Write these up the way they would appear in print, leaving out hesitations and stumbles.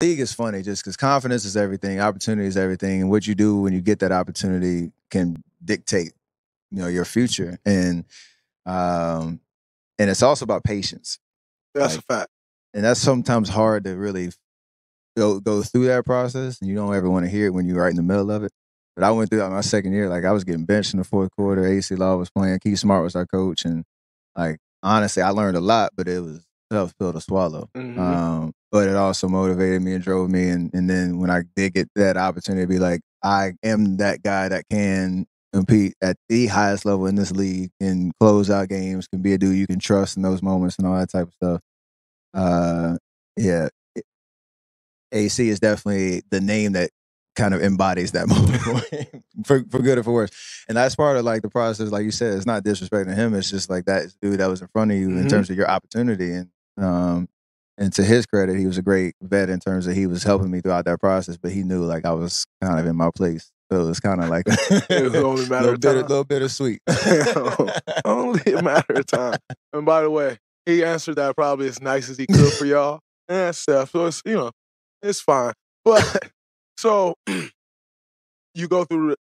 league is funny just because confidence is everything, opportunity is everything, and what you do when you get that opportunity can dictate, your future. Um, and it's also about patience. That's a fact. And that's sometimes hard to really go through that process, and you don't ever want to hear it when you're right in the middle of it. But I went through that my second year. Like I was getting benched in the fourth quarter. AC Law was playing. Keith Smart was our coach, and like honestly, I learned a lot, but it was a tough pill to swallow. But it also motivated me and drove me. And then when I did get that opportunity to be like, I am that guy that can compete at the highest level in this league, can close out games, can be a dude you can trust in those moments and all that type of stuff. Yeah, AC is definitely the name that kind of embodies that moment for good or for worse. And that's part of like the process, like you said, it's not disrespecting him. It's just like that dude that was in front of you in terms of your opportunity. And to his credit, he was a great vet in terms of he was helping me throughout that process, but he knew like I was kind of in my place. So it was kind of like it was only a matter of time. A little bit of sweet. Only a matter of time. And by the way, he answered that probably as nice as he could for y'all. And Steph, so it's, it's fine. But so you go through it.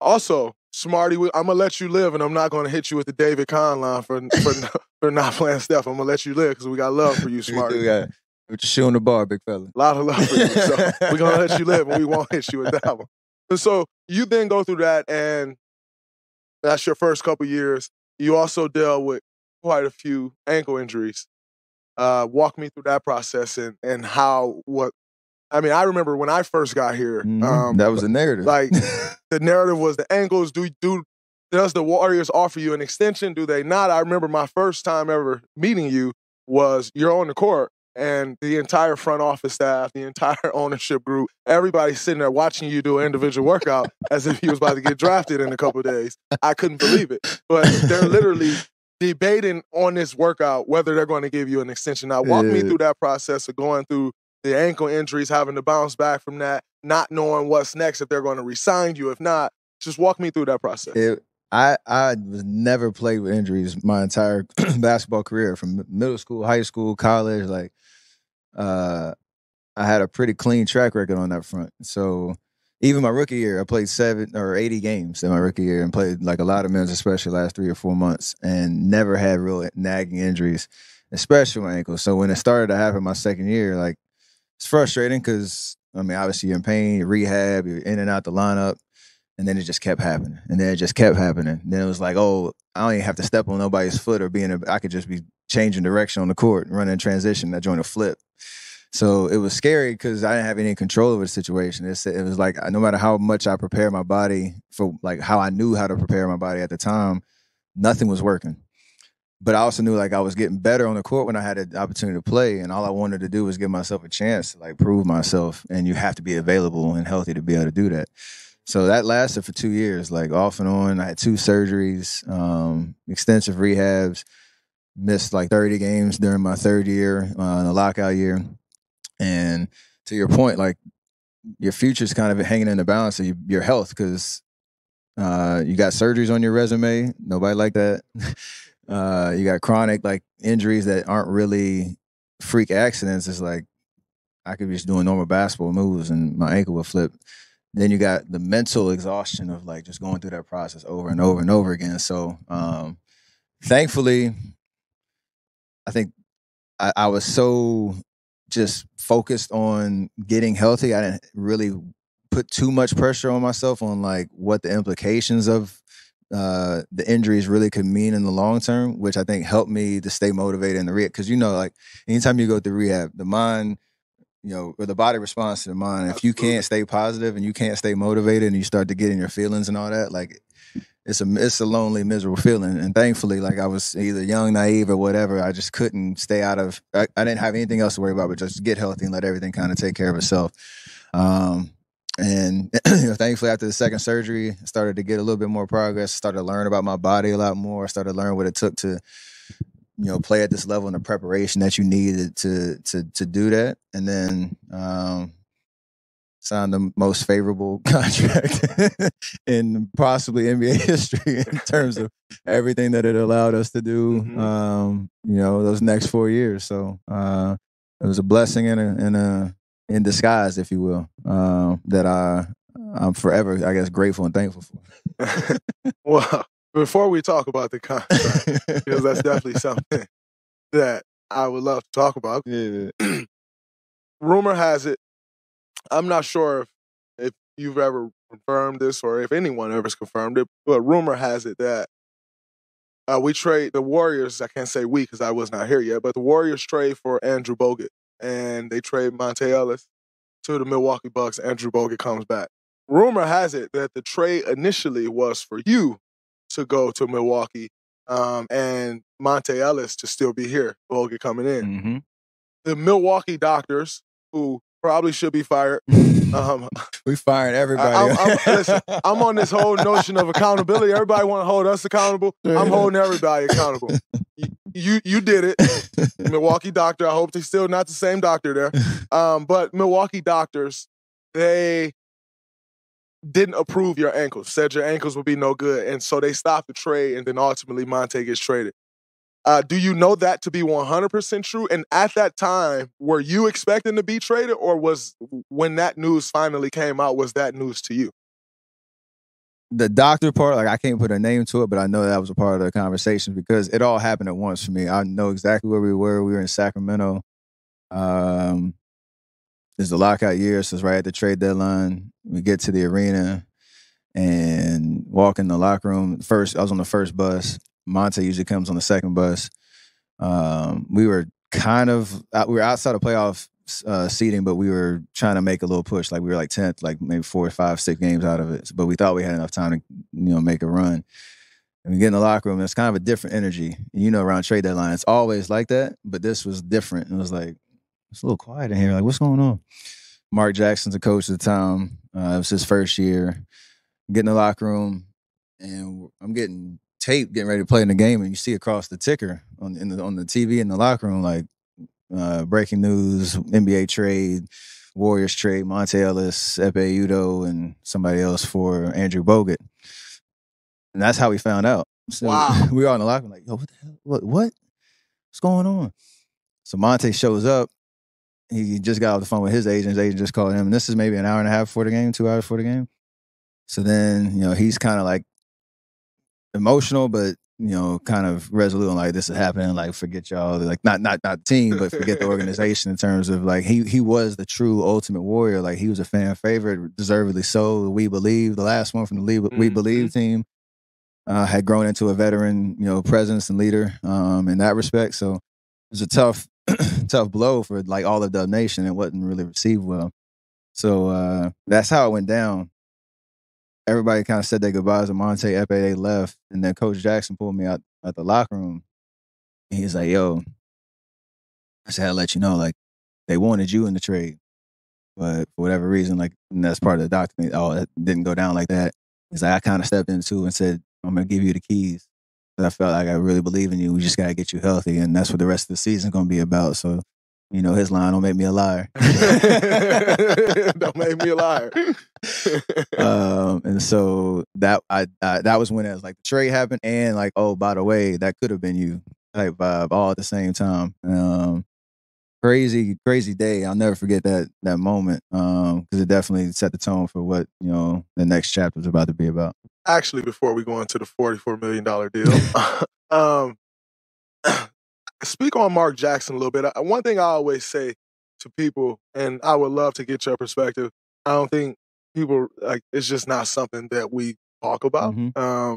Also, Smarty, I'm going to let you live, and I'm not going to hit you with the David Kahn line for not playing Steph. I'm going to let you live because we got love for you, Smarty. With your shoe on the bar, big fella. A lot of love for you. So we're going to let you live, and we won't hit you with that one. And so you then go through that, and that's your first couple years. You also dealt with quite a few ankle injuries. Walk me through that process and how I remember when I first got here. That was the narrative. Like the narrative was the ankles. Does the Warriors offer you an extension? Do they not? I remember my first time ever meeting you was you're on the court and the entire front office staff, the entire ownership group, everybody's sitting there watching you do an individual workout as if he was about to get drafted in a couple of days. I couldn't believe it. But they're literally debating on this workout whether they're going to give you an extension. Now, walk me through that process of going through the ankle injuries, having to bounce back from that, not knowing what's next, if they're going to re-sign you, if not. Just walk me through that process. I was never played with injuries my entire basketball career, from middle school, high school, college. Like, I had a pretty clean track record on that front. So even my rookie year, I played 70 or 80 games in my rookie year and played like a lot of minutes, especially last 3 or 4 months, and never had real nagging injuries, especially my ankles. So when it started to happen my second year, like, it's frustrating because, obviously you're in pain, you're rehab, you're in and out the lineup, and then it just kept happening. And then it just kept happening. Then it was like, oh, I don't even have to step on nobody's foot or I could just be changing direction on the court, running in transition, that joint a flip. So it was scary because I didn't have any control over the situation. It was like, no matter how much I prepared my body for, like, how I knew how to prepare my body at the time, nothing was working. But I also knew like I was getting better on the court when I had the opportunity to play, and all I wanted to do was give myself a chance to like prove myself. And you have to be available and healthy to be able to do that. So that lasted for 2 years, like off and on. I had 2 surgeries, extensive rehabs, missed like 30 games during my third year, the lockout year. And to your point, like your future's kind of hanging in the balance of your health because you got surgeries on your resume. Nobody like that. You got chronic like injuries that aren't really freak accidents. It's like I could be just doing normal basketball moves and my ankle would flip. Then you got the mental exhaustion of like just going through that process over and over and over again. So thankfully, I think I was so just focused on getting healthy. I didn't really put too much pressure on myself on like what the implications of the injuries really could mean in the long term, which I think helped me to stay motivated in the rehab. Because, like anytime you go through rehab, the mind, or the body responds to the mind. If you can't stay positive and you can't stay motivated and you start to get in your feelings and all that, like it's a lonely, miserable feeling. And thankfully, like I was either young, naive, or whatever, I just couldn't stay out of. I didn't have anything else to worry about, but just get healthy and let everything kind of take care of itself. And thankfully, after the second surgery, I started to get a little bit more progress. Started to learn about my body a lot more. Started to learn what it took to, play at this level and the preparation that you needed to do that. And then signed the most favorable contract in possibly NBA history in terms of everything that it allowed us to do. Those next 4 years. So it was a blessing and a in disguise, if you will, that I'm forever, I guess, grateful and thankful for. Well, before we talk about the contract, because that's definitely something that I would love to talk about. Yeah. Rumor has it, I'm not sure if you've ever confirmed this or if anyone ever's confirmed it, but rumor has it that we trade the Warriors. I can't say we because I was not here yet, but the Warriors trade for Andrew Bogut, and they trade Monte Ellis to the Milwaukee Bucks. Andrew Bogut comes back. Rumor has it that the trade initially was for you to go to Milwaukee, and Monte Ellis to still be here. Bogut coming in. Mm-hmm. The Milwaukee doctors, who probably should be fired. We firing everybody. Listen, I'm on this whole notion of accountability. Everybody want to hold us accountable. I'm holding everybody accountable. You did it, Milwaukee doctor. I hope they're still not the same doctor there. But Milwaukee doctors, they didn't approve your ankles. Said your ankles would be no good, and so they stopped the trade. And then ultimately, Monte gets traded. Do you know that to be 100% true? And at that time, were you expecting to be traded, or was when that news finally came out, was that news to you? The doctor part, like I can't put a name to it, but I know that was a part of the conversation because it all happened at once for me. I know exactly where we were. We were in Sacramento. It's the lockout year, so it's right at the trade deadline. We get to the arena and walk in the locker room. First, I was on the first bus. Monte usually comes on the second bus. We were we were outside of playoff seating, but we were trying to make a little push. Like we were like 10th, like maybe 4 or 5, 6 games out of it. But we thought we had enough time to, make a run. And we get in the locker room, and it's kind of a different energy. And around trade deadline, it's always like that, but this was different. It was like, it's a little quiet in here. Like, what's going on? Mark Jackson's the coach at the time. It was his first year. Get in the locker room, and I'm getting tape, getting ready to play in the game, and you see across the ticker on the TV in the locker room, like breaking news, NBA trade, Warriors trade, Monte Ellis, Epe Udo, and somebody else for Andrew Bogut. And that's how we found out. So wow. we were in the locker room like, yo, what the hell? What? What's going on? So Monte shows up. He just got off the phone with his agent. His agent just called him. And this is maybe an hour and a half before the game, 2 hours before the game. So then, he's kind of like emotional, but, kind of resolute on like, this is happening. Like, forget y'all. Like, not team, but forget the organization in terms of like, he was the true ultimate warrior. Like, he was a fan favorite, deservedly so. We Believe, the last one from the We Believe team, had grown into a veteran, presence and leader in that respect. So it was a tough blow for like all of the nation. It wasn't really received well. So that's how it went down. Everybody kind of said their goodbyes to Monte, Epe, they left. And then Coach Jackson pulled me out at the locker room. And he's like, yo, I just had to let you know, like, they wanted you in the trade. But for whatever reason, like, and that's part of the document, it didn't go down like that. He's like, I kind of stepped in too and said, I'm going to give you the keys. I felt like I really believe in you. We just got to get you healthy. And that's what the rest of the season's going to be about. So, his line, don't make me a liar. Don't make me a liar. And so that was when it was like the trade happened and like, oh, by the way, that could have been you type vibe all at the same time. Crazy day. I'll never forget that moment because it definitely set the tone for what, the next chapter was about to be about. Actually, before we go into the $44 million deal, speak on Mark Jackson a little bit. One thing I always say to people, and I would love to get your perspective, I don't think people, like, it's just not something that we talk about. Mm-hmm.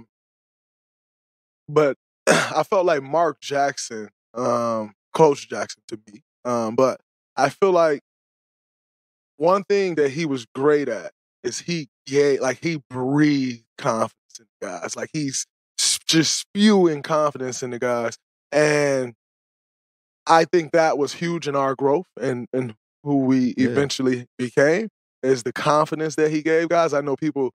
But I felt like Mark Jackson, Coach Jackson to me, but I feel like one thing that he was great at is he breathed confidence in the guys. Like, he's just spewing confidence in the guys. And I think that was huge in our growth and who we eventually became, is the confidence that he gave guys. I know people,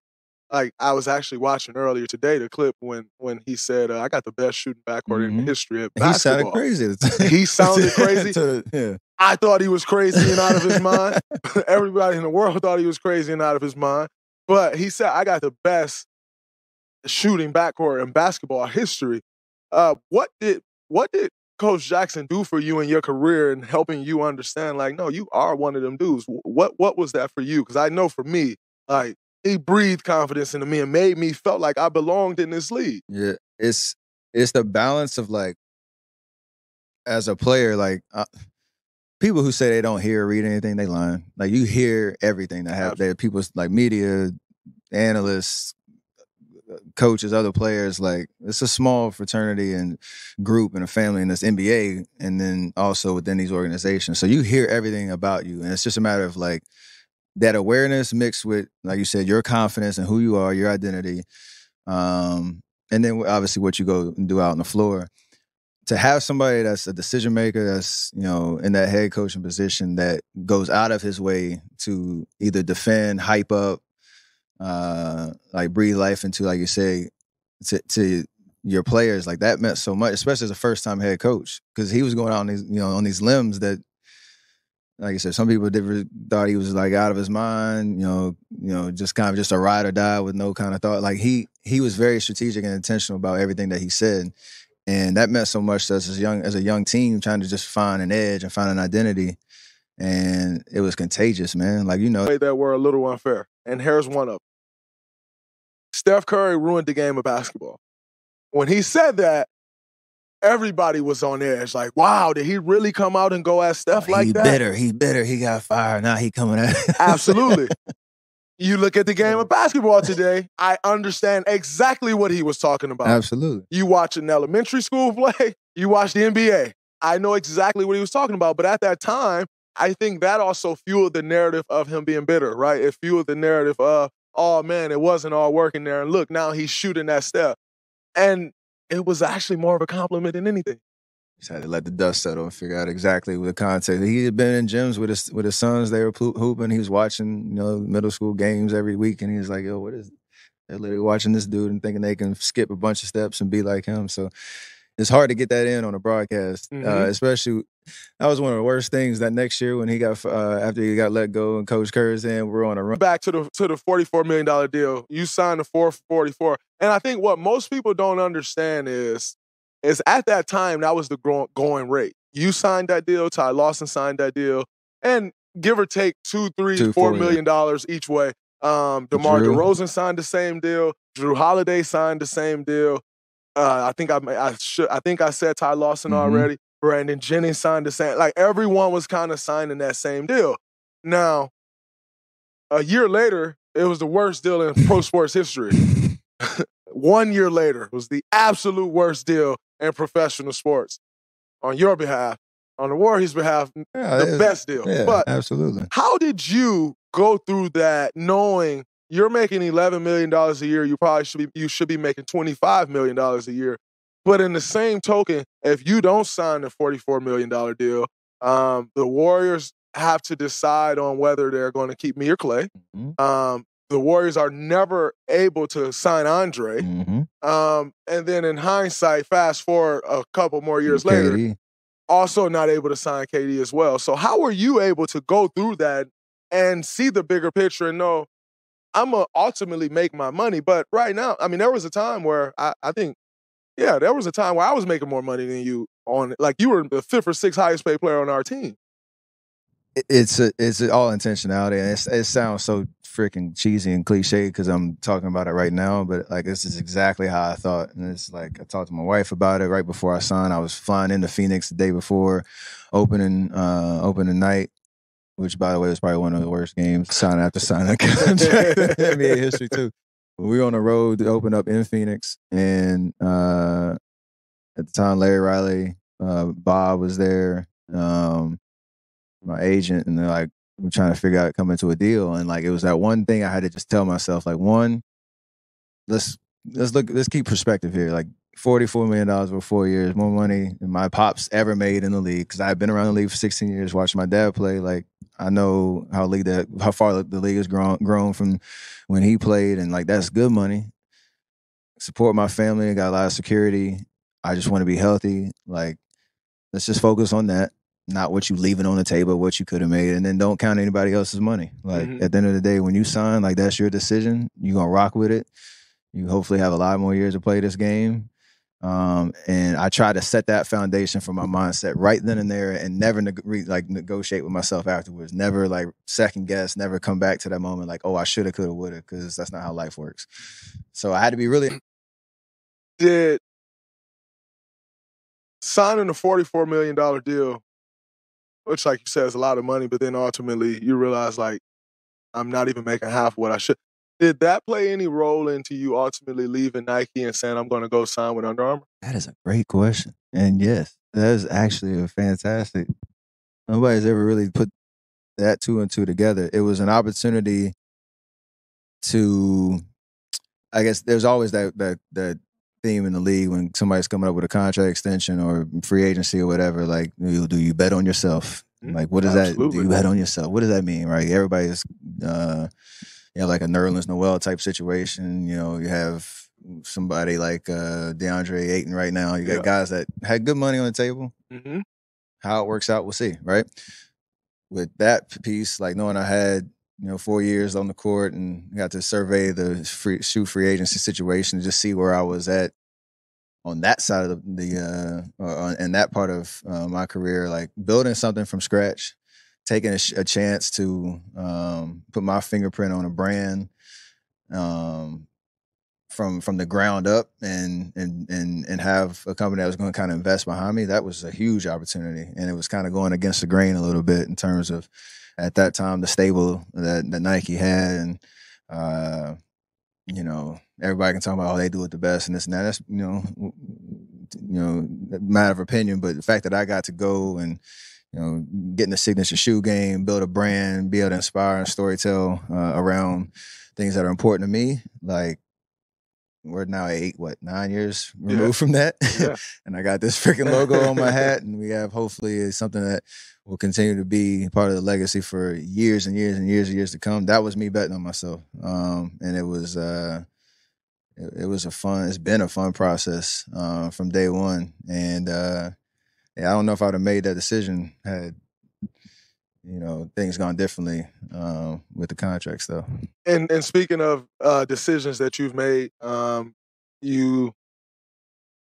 like, I was actually watching earlier today the clip when he said, I got the best shooting backcourt in the history of basketball. He sounded crazy. He sounded crazy. I thought he was crazy and out of his mind. Everybody in the world thought he was crazy and out of his mind. But he said, I got the best shooting backcourt in basketball history. What did Coach Jackson do for you in your career and helping you understand, like, no, you are one of them dudes? What was that for you? Because I know for me, like, he breathed confidence into me and made me felt like I belonged in this league. Yeah, it's the balance of like, as a player, like people who say they don't hear or read anything, they lying. Like you hear everything that happens. That people like media, analysts, coaches, other players. Like it's a small fraternity and group and a family in this NBA, and then also within these organizations. So you hear everything about you, and it's just a matter of like that awareness mixed with, like you said, your confidence and who you are, your identity, and then obviously what you go and do out on the floor. To have somebody that's a decision maker, that's, you know, in that head coaching position, that goes out of his way to either defend, hype up, like breathe life into, like you say, to your players, like that meant so much, especially as a first time head coach, because he was going out on these, you know, on these limbs that, like you said, some people thought he was like out of his mind, you know, just kind of just a ride or die with no kind of thought. Like he was very strategic and intentional about everything that he said. And that meant so much to us as a young team, trying to just find an edge and find an identity. And it was contagious, man. Like, you know. That were a little unfair. And here's one of them. Steph Curry ruined the game of basketball. When he said that, everybody was on edge. Like, wow, did he really come out and go at Steph like that? He bitter. He got fired. Now he coming at Absolutely. You look at the game of basketball today, I understand exactly what he was talking about. Absolutely. You watch an elementary school play, you watch the NBA. I know exactly what he was talking about. But at that time, I think that also fueled the narrative of him being bitter, right? It fueled the narrative of, oh, man, it wasn't all working there. And look, now he's shooting that step. And it was actually more of a compliment than anything. Just had to let the dust settle and figure out exactly the context. He had been in gyms with his sons. They were hooping. He was watching, you know, middle school games every week, and he was like, "Yo, what is it?" They're literally watching this dude and thinking they can skip a bunch of steps and be like him. So it's hard to get that in on a broadcast, especially. That was one of the worst things that next year when he got after he got let go and Coach Kerr's in, we're on a run. Back to the $44 million deal. You signed the 444, and I think what most people don't understand is at that time that was the going rate. You signed that deal, Ty Lawson signed that deal, and give or take $4 million each way. DeMar DeRozan signed the same deal. Drew Holiday signed the same deal. I think I said Ty Lawson already. Brandon Jennings signed the same. Like everyone was kind of signing that same deal. Now, a year later, it was the worst deal in pro sports history. 1 year later was the absolute worst deal in professional sports. On your behalf, on the Warriors' behalf, the best deal. Yeah, but absolutely. How did you go through that knowing you're making $11 million a year? You should be making $25 million a year. But in the same token, if you don't sign the $44 million deal, the Warriors have to decide on whether they're going to keep me or Clay. The Warriors are never able to sign Andre. And then in hindsight, fast forward a couple more years later, also not able to sign KD as well. So how were you able to go through that and see the bigger picture and know I'm going to ultimately make my money? But right now, I mean, there was a time where I think, there was a time where I was making more money than you like you were the 5th or 6th highest paid player on our team. It's all intentionality, and it sounds so freaking cheesy and cliche because I'm talking about it right now, but like this is exactly how I thought. And it's like I talked to my wife about it right before I signed. I was flying into Phoenix the day before opening night, which by the way was probably one of the worst games signing after signing a contract in NBA history too. We were on the road to open up in Phoenix, and at the time Larry Riley, Bob was there. My agent, and they're like, we're trying to figure out coming to a deal. And like, it was that one thing I had to just tell myself, like, one, let's keep perspective here. Like $44 million over 4 years, more money than my pops ever made in the league. Cause I've been around the league for 16 years, watching my dad play. Like I know how far the league has grown from when he played. And like, that's good money. Support my family. I got a lot of security. I just want to be healthy. Like, let's just focus on that. Not what you leaving on the table, what you could have made, and then don't count anybody else's money. Like at the end of the day, when you sign, like that's your decision. You're gonna rock with it. You hopefully have a lot more years to play this game. And I tried to set that foundation for my mindset right then and there, and never negotiate with myself afterwards. Never like second guess. Never come back to that moment like, oh, I shoulda, coulda, woulda, because that's not how life works. So I had to be really. Did signing a $44 million deal, which, like you said, is a lot of money, but then ultimately you realize, like, I'm not even making half what I should. Did that play any role into you ultimately leaving Nike and saying, I'm going to go sign with Under Armour? That is a great question. And yes, that is actually a fantastic. Nobody's ever really put that two and two together. It was an opportunity to, I guess there's always that theme in the league when somebody's coming up with a contract extension or free agency or whatever, like, do you bet on yourself? Like, what does that, do you bet on yourself? What does that mean, right? Everybody's, like a Nerlens Noel type situation. You know, you have somebody like DeAndre Ayton right now. You got guys that had good money on the table. Mm-hmm. How it works out, we'll see, right? With that piece, like knowing I had 4 years on the court and got to survey the free agency situation to just see where I was at on that side of and that part of my career, like building something from scratch, taking a chance to put my fingerprint on a brand from the ground up and have a company that was going to kind of invest behind me. That was a huge opportunity, and it was kind of going against the grain a little bit in terms of at that time the stable that Nike had, and everybody can talk about how they do it the best and this and that. That's matter of opinion, but the fact that I got to go and get in the signature shoe game, build a brand, be able to inspire and storytell around things that are important to me, like. We're now 9 years removed from that. Yeah. And I got this freaking logo on my hat, and we have hopefully something that will continue to be part of the legacy for years and years and years and years to come. That was me betting on myself. And it was it's been a fun process from day one. And I don't know if I would have made that decision had things gone differently with the contracts, though. And speaking of decisions that you've made, you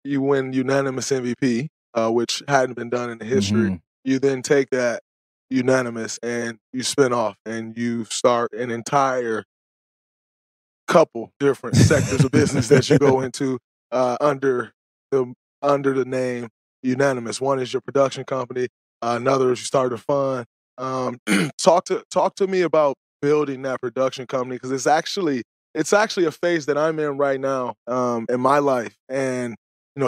win unanimous MVP, which hadn't been done in the history. Mm-hmm. You then take that unanimous and you spin off and you start an entire couple different sectors of business that you go into under the name Unanimous. One is your production company. Another is you started a fund. Talk to me about building that production company, because it's actually a phase that I'm in right now in my life, and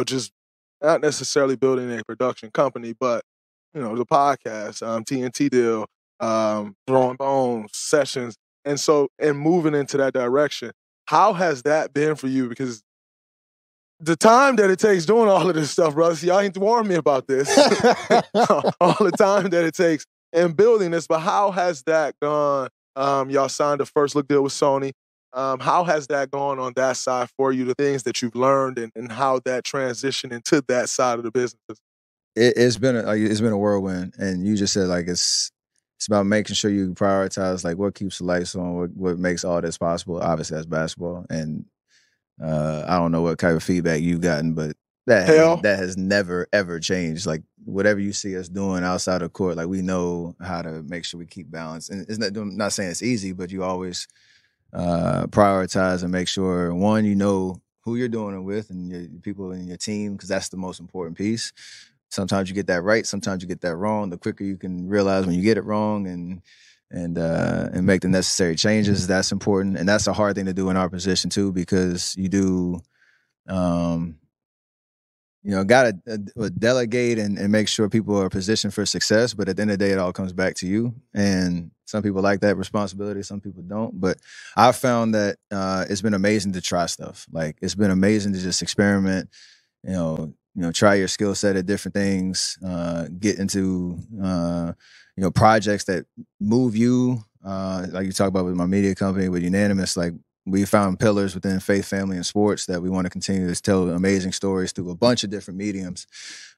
just not necessarily building a production company, but the podcast, TNT deal, throwing bones, sessions, and moving into that direction. How has that been for you? Because the time that it takes doing all of this stuff, brothers, y'all ain't warned me about this. All the time that it takes in building this, but how has that gone? Y'all signed the first look deal with Sony. How has that gone on that side for you, the things that you've learned and how that transitioned into that side of the business? It's been a whirlwind, and you just said like it's about making sure you prioritize like what keeps the lights on, what makes all this possible. Obviously, that's basketball, and I don't know what kind of feedback you've gotten, but that has never ever changed. Like whatever you see us doing outside of court, like we know how to make sure we keep balance. And I'm not saying it's easy, but you always prioritize and make sure one, who you're doing it with and your people in your team, because that's the most important piece. Sometimes you get that right, sometimes you get that wrong. The quicker you can realize when you get it wrong and make the necessary changes, that's important. And that's a hard thing to do in our position too, because you do, got to delegate and make sure people are positioned for success. But at the end of the day, it all comes back to you. And some people like that responsibility, some people don't. But I've found that it's been amazing to try stuff. Like it's been amazing to just experiment, try your skill set at different things, get into, projects that move you. Like you talk about with my media company, with Unanimous, like we found pillars within faith, family, and sports that we want to continue to tell amazing stories through a bunch of different mediums,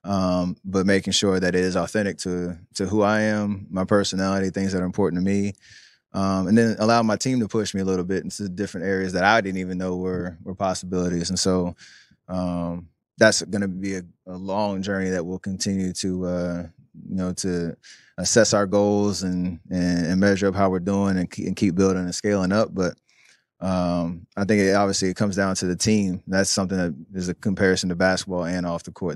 but making sure that it is authentic to who I am, my personality, things that are important to me. And then allow my team to push me a little bit into different areas that I didn't even know were possibilities. And so, that's going to be a long journey that we'll continue to to assess our goals and measure up how we're doing and keep building and scaling up. But I think obviously it comes down to the team. That's something that is a comparison to basketball and off the court.